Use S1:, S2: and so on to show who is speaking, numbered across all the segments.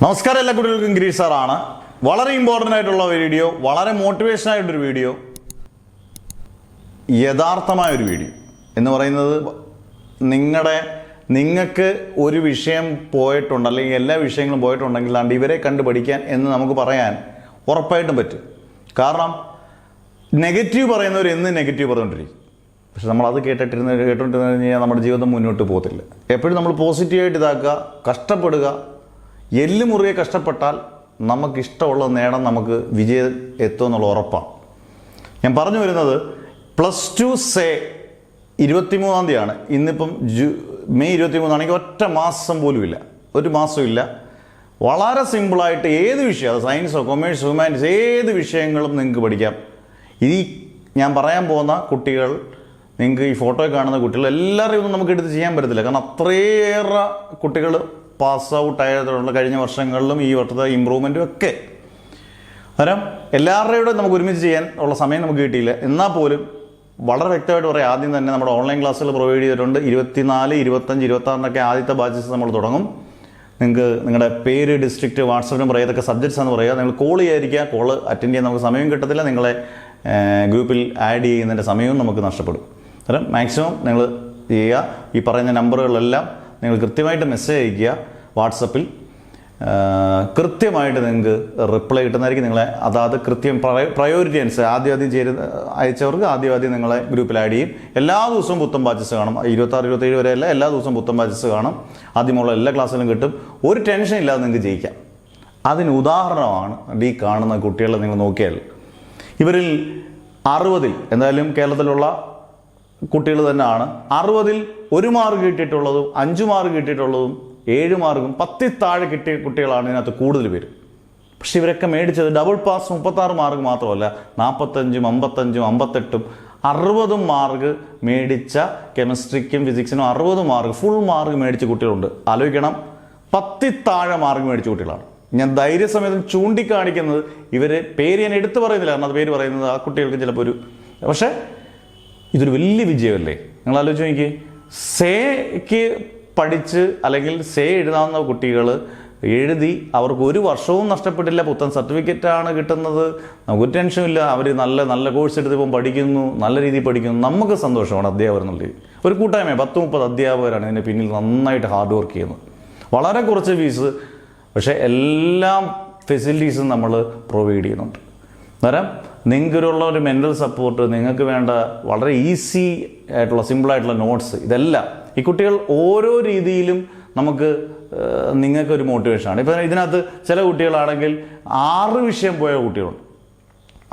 S1: നമസ്കാരം, എല്ലാ കുട്ടികൾക്കും ഗിരീഷ് സാറാണ്. വളരെ ഇമ്പോർട്ടൻ്റ് ആയിട്ടുള്ള വീഡിയോ, വളരെ മോട്ടിവേഷൻ ആയിട്ടൊരു വീഡിയോ, യഥാർത്ഥമായൊരു വീഡിയോ എന്ന് പറയുന്നത് നിങ്ങൾക്ക് ഒരു വിഷയം പോയിട്ടുണ്ട്, അല്ലെങ്കിൽ എല്ലാ വിഷയങ്ങളും പോയിട്ടുണ്ടെങ്കിൽ അണ്ട് ഇവരെ കണ്ടു പഠിക്കാൻ എന്ന് നമുക്ക് പറയാൻ ഉറപ്പായിട്ടും പറ്റും. കാരണം നെഗറ്റീവ് പറയുന്നവർ എന്ന് നെഗറ്റീവ് പറഞ്ഞുകൊണ്ടിരിക്കും. പക്ഷെ നമ്മളത് കേട്ടോണ്ടിരുന്ന് കഴിഞ്ഞാൽ നമ്മുടെ ജീവിതം മുന്നോട്ട് പോകത്തില്ല. എപ്പോഴും നമ്മൾ പോസിറ്റീവായിട്ട് ഇതാക്കുക, കഷ്ടപ്പെടുക. എല്ല് മുറിയെ കഷ്ടപ്പെട്ടാൽ നമുക്കിഷ്ടമുള്ളത് നേടാൻ നമുക്ക് വിജയം എത്തുമെന്നുള്ള ഉറപ്പാണ്. ഞാൻ പറഞ്ഞു വരുന്നത് +2 സേ 23-ാം തീയതിയാണ്. ഇന്നിപ്പം മെയ് 23 ഒറ്റ മാസം പോലും ഇല്ല, ഒരു മാസമില്ല. വളരെ സിമ്പിളായിട്ട് ഏത് വിഷയം, അത് സയൻസോ കൊമേഴ്സോ ഹ്യൂമാനിറ്റീസ് ഏത് വിഷയങ്ങളും നിങ്ങൾക്ക് പഠിക്കാം. ഈ ഞാൻ പറയാൻ പോകുന്ന കുട്ടികൾ, നിങ്ങൾക്ക് ഈ ഫോട്ടോയിൽ കാണുന്ന കുട്ടികൾ എല്ലാവരെയും ഒന്നും നമുക്ക് എടുത്ത് ചെയ്യാൻ പറ്റത്തില്ല. കാരണം അത്രയേറെ കുട്ടികൾ പാസ് ഔട്ട് ആയതുള്ള കഴിഞ്ഞ വർഷങ്ങളിലും ഈ വർഷത്തെ ഇമ്പ്രൂവ്മെൻറ്റും ഒക്കെ. അന്നേരം എല്ലാവരുടെയും നമുക്ക് ഒരുമിച്ച് ചെയ്യാൻ ഉള്ള സമയം നമുക്ക് കിട്ടിയില്ല. എന്നാൽ പോലും വളരെ വ്യക്തമായിട്ട് പറയാം. ആദ്യം തന്നെ നമ്മുടെ ഓൺലൈൻ ക്ലാസ്സുകൾ പ്രൊവൈഡ് ചെയ്തിട്ടുണ്ട്. 24, 25, 26 ആദ്യത്തെ ബാച്ചസ് നമ്മൾ തുടങ്ങും. നിങ്ങൾക്ക് നിങ്ങളുടെ പേര്, ഡിസ്ട്രിക്റ്റ്, വാട്സപ്പ് നമ്പർ, ഏതൊക്കെ സബ്ജക്ട്സ് എന്ന് പറയുക. നിങ്ങൾ കോൾ ചെയ്യാതിരിക്കുക. കോൾ അറ്റൻഡ് ചെയ്യാൻ നമുക്ക് സമയം കിട്ടത്തില്ല. നിങ്ങളെ ഗ്രൂപ്പിൽ ആഡ് ചെയ്യുന്നതിൻ്റെ സമയവും നമുക്ക് നഷ്ടപ്പെടും. അന്നേരം മാക്സിമം നിങ്ങൾ ചെയ്യുക. ഈ പറയുന്ന നമ്പറുകളെല്ലാം നിങ്ങൾ കൃത്യമായിട്ട് മെസ്സേജ് അയയ്ക്കുക. വാട്സപ്പിൽ കൃത്യമായിട്ട് നിങ്ങൾക്ക് റിപ്ലൈ കിട്ടുന്നതായിരിക്കും. നിങ്ങളെ അതാത് കൃത്യം പ്രയോറിറ്റി അനുസരിച്ച് ആദ്യം അയച്ചവർക്ക് ആദ്യം നിങ്ങളെ ഗ്രൂപ്പിൽ ആഡ് ചെയ്യും. എല്ലാ ദിവസവും പുത്തൻ ബാച്ചസ് കാണും. 26, 27 വരെയല്ല, എല്ലാ ദിവസവും പുത്തൻ ബാച്ചസ് കാണും. ആദ്യമുള്ള എല്ലാ ക്ലാസ്സിലും കിട്ടും. ഒരു ടെൻഷൻ ഇല്ലാതെ നിങ്ങൾക്ക് ജയിക്കാം. അതിന് ഉദാഹരണമാണ് ഈ കാണുന്ന കുട്ടികളെ നിങ്ങൾ നോക്കിയാൽ. ഇവരിൽ 60-ൽ എന്തായാലും കേരളത്തിലുള്ള കുട്ടികൾ തന്നെയാണ്. 60-ൽ 1 മാർക്ക് കിട്ടിയിട്ടുള്ളതും 5 മാർക്ക് കിട്ടിയിട്ടുള്ളതും 7 മാർക്കും 10 താഴെ കിട്ടിയ കുട്ടികളാണ് ഇതിനകത്ത് കൂടുതൽ പേര്. പക്ഷെ ഇവരൊക്കെ മേടിച്ചത് ഡബിൾ പാസ് 36 മാർക്ക് മാത്രമല്ല, 45, 55, 58, 60 മാർക്ക് മേടിച്ച കെമിസ്ട്രിക്കും ഫിസിക്സിനും 60 മാർക്ക് ഫുൾ മാർക്ക് മേടിച്ച കുട്ടികളുണ്ട്. ആലോചിക്കണം, 10 താഴെ മാർക്ക് മേടിച്ച കുട്ടികളാണ്. ഞാൻ ധൈര്യസമേതം ചൂണ്ടിക്കാണിക്കുന്നത് ഇവരെ പേര് ഞാൻ എടുത്തു പറയുന്നില്ല, കാരണം അത് പേര് പറയുന്നത് ആ കുട്ടികൾക്ക് ചിലപ്പോൾ ഒരു, പക്ഷേ ഇതൊരു വലിയ വിജയമല്ലേ? നിങ്ങൾ ആലോചിച്ച് നോക്കിയേ. സേക്ക് പഠിച്ച് അല്ലെങ്കിൽ സേ എഴുതാവുന്ന കുട്ടികൾ എഴുതി അവർക്ക് ഒരു വർഷവും നഷ്ടപ്പെട്ടില്ല. പുത്തൻ സർട്ടിഫിക്കറ്റാണ് കിട്ടുന്നത്. നമുക്കൊരു ടെൻഷനില്ല. അവർ നല്ല നല്ല കോഴ്സ് എടുത്തിപ്പം പഠിക്കുന്നു, നല്ല രീതിയിൽ പഠിക്കുന്നു. നമുക്ക് സന്തോഷമാണ് അധ്യാപകർ എന്നുള്ളത്. ഒരു കൂട്ടായ്മ 10-30 അധ്യാപകരാണ് ഇതിൻ്റെ പിന്നിൽ നന്നായിട്ട് ഹാർഡ് വർക്ക് ചെയ്യുന്നത്. വളരെ കുറച്ച് ഫീസ്, പക്ഷേ എല്ലാ ഫെസിലിറ്റീസും നമ്മൾ പ്രൊവൈഡ് ചെയ്യുന്നുണ്ട്. അന്നേരം നിങ്ങൾക്കുള്ള ഒരു മെൻ്റൽ സപ്പോർട്ട്, നിങ്ങൾക്ക് വേണ്ട വളരെ ഈസി ആയിട്ടുള്ള സിമ്പിളായിട്ടുള്ള നോട്ട്സ്, ഇതെല്ലാം ഈ കുട്ടികൾ ഓരോ രീതിയിലും നമുക്ക് നിങ്ങൾക്കൊരു മോട്ടിവേഷനാണ്. ഇപ്പം ഇതിനകത്ത് ചില കുട്ടികളാണെങ്കിൽ 6 വിഷയം പോയ കുട്ടികളുണ്ട്.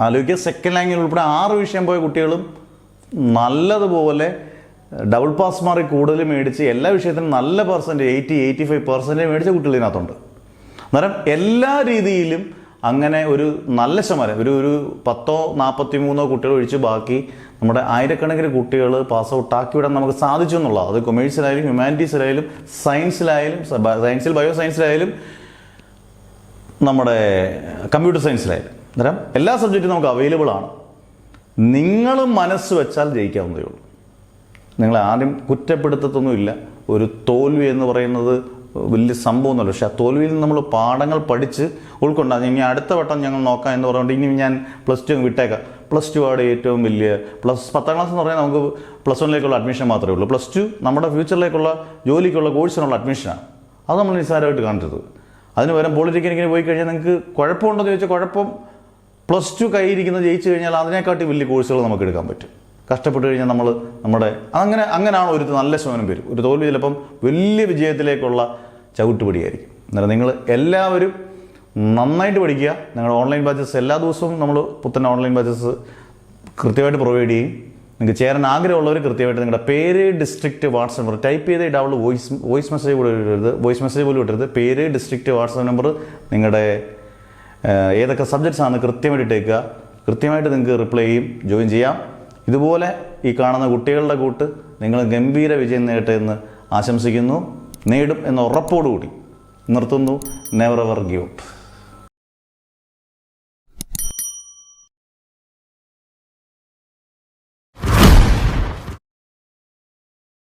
S1: ആലോചിക്കുക, സെക്കൻഡ് ലാംഗ്വേജ് ഉൾപ്പെടെ 6 വിഷയം പോയ കുട്ടികളും നല്ലതുപോലെ ഡബിൾ പാസ് മാർക്ക് കൂടുതൽ മേടിച്ച് എല്ലാ വിഷയത്തിനും നല്ല പെർസെൻറ്റേജ് 80-85% മേടിച്ച കുട്ടികൾ ഇതിനകത്തുണ്ട്. അന്നേരം എല്ലാ രീതിയിലും അങ്ങനെ ഒരു നല്ല ശതമാനം, ഒരു 10-43 കുട്ടികൾ ഒഴിച്ച് ബാക്കി നമ്മുടെ ആയിരക്കണക്കിന് കുട്ടികൾ പാസ് ഔട്ട് ആക്കി വിടാൻ നമുക്ക് സാധിച്ചു എന്നുള്ളത്. അത് കൊമേഴ്സിലായാലും ഹ്യൂമാനിറ്റീസിലായാലും സയൻസിൽ ബയോ സയൻസിലായാലും നമ്മുടെ കമ്പ്യൂട്ടർ സയൻസിലായാലും. അന്നേരം എല്ലാ സബ്ജക്റ്റും നമുക്ക് അവൈലബിൾ ആണ്. നിങ്ങൾ മനസ്സ് വെച്ചാൽ ജയിക്കാവുന്നതേ ഉള്ളൂ. നിങ്ങളെ ആരും കുറ്റപ്പെടുത്തത്തൊന്നുമില്ല. ഒരു തോൽവി എന്ന് പറയുന്നത് വലിയ സംഭവമൊന്നുമല്ല. പക്ഷെ ആ തോൽവിയിൽ നിന്ന് നമ്മൾ പാഠങ്ങൾ പഠിച്ച് ഉൾക്കൊണ്ടാൽ ഇനി അടുത്ത വട്ടം ഞങ്ങൾ നോക്കാം എന്ന് പറഞ്ഞുകൊണ്ട് ഇനി ഞാൻ +2 വിട്ടേക്കാം. +2 ആണ് ഏറ്റവും വലിയ 10ാം ക്ലാസ് എന്ന് പറഞ്ഞാൽ നമുക്ക് +1ലേക്കുള്ള അഡ്മിഷൻ മാത്രമേ ഉള്ളൂ. +2 നമ്മുടെ ഫ്യൂച്ചറിലേക്കുള്ള ജോലിക്കുള്ള കോഴ്സിനുള്ള അഡ്മിഷനാണ്. അത് നമ്മൾ നിസ്സാരമായിട്ട് കാണരുത്. അതിന് പകരം പോളിടെക്നിക്കിന് പോയി കഴിഞ്ഞാൽ നിങ്ങൾക്ക് കുഴപ്പമുണ്ടെന്ന് ചോദിച്ചാൽ കുഴപ്പം, +2 കയ്യിരിക്കുന്നത് ജയിച്ചു കഴിഞ്ഞാൽ അതിനെക്കാട്ടി വലിയ കോഴ്സുകൾ നമുക്ക് എടുക്കാൻ പറ്റും. കഷ്ടപ്പെട്ട് കഴിഞ്ഞാൽ അങ്ങനെയാണ് ഒരു നല്ല ശതമാനം പേര്. ഒരു തോൽവി ചിലപ്പം വലിയ വിജയത്തിലേക്കുള്ള ചവിട്ടുപടിയായിരിക്കും. അന്നേരം നിങ്ങൾ എല്ലാവരും നന്നായിട്ട് പഠിക്കുക. നിങ്ങളുടെ ഓൺലൈൻ ബാച്ചസ് എല്ലാ ദിവസവും നമ്മൾ പുത്തൻ ഓൺലൈൻ ബാച്ചസ് കൃത്യമായിട്ട് പ്രൊവൈഡ് ചെയ്യും. നിങ്ങൾക്ക് ചേരാൻ ആഗ്രഹമുള്ളവർ കൃത്യമായിട്ട് നിങ്ങളുടെ പേര്, ഡിസ്ട്രിക്റ്റ്, വാട്സപ്പ് നമ്പർ ടൈപ്പ് ചെയ്ത് ഇടാവുള്ള വോയിസ് മെസ്സേജ് പോലും ഇടരുത്. പേര്, ഡിസ്ട്രിക്റ്റ്, വാട്സപ്പ് നമ്പർ, നിങ്ങളുടെ ഏതൊക്കെ സബ്ജക്ട്സ് ആണ് കൃത്യമായിട്ട് ഇട്ടേക്കുക. കൃത്യമായിട്ട് നിങ്ങൾക്ക് റിപ്ലൈ ചെയ്യും, ജോയിൻ ചെയ്യാം. ഇതുപോലെ ഈ കാണുന്ന കുട്ടികളുടെ കൂട്ട് നിങ്ങൾ ഗംഭീര വിജയം നേടട്ടെ എന്ന് ആശംസിക്കുന്നു. നേടും എന്ന ഉറപ്പോടുകൂടി നിർത്തുന്നു. Never ever give up.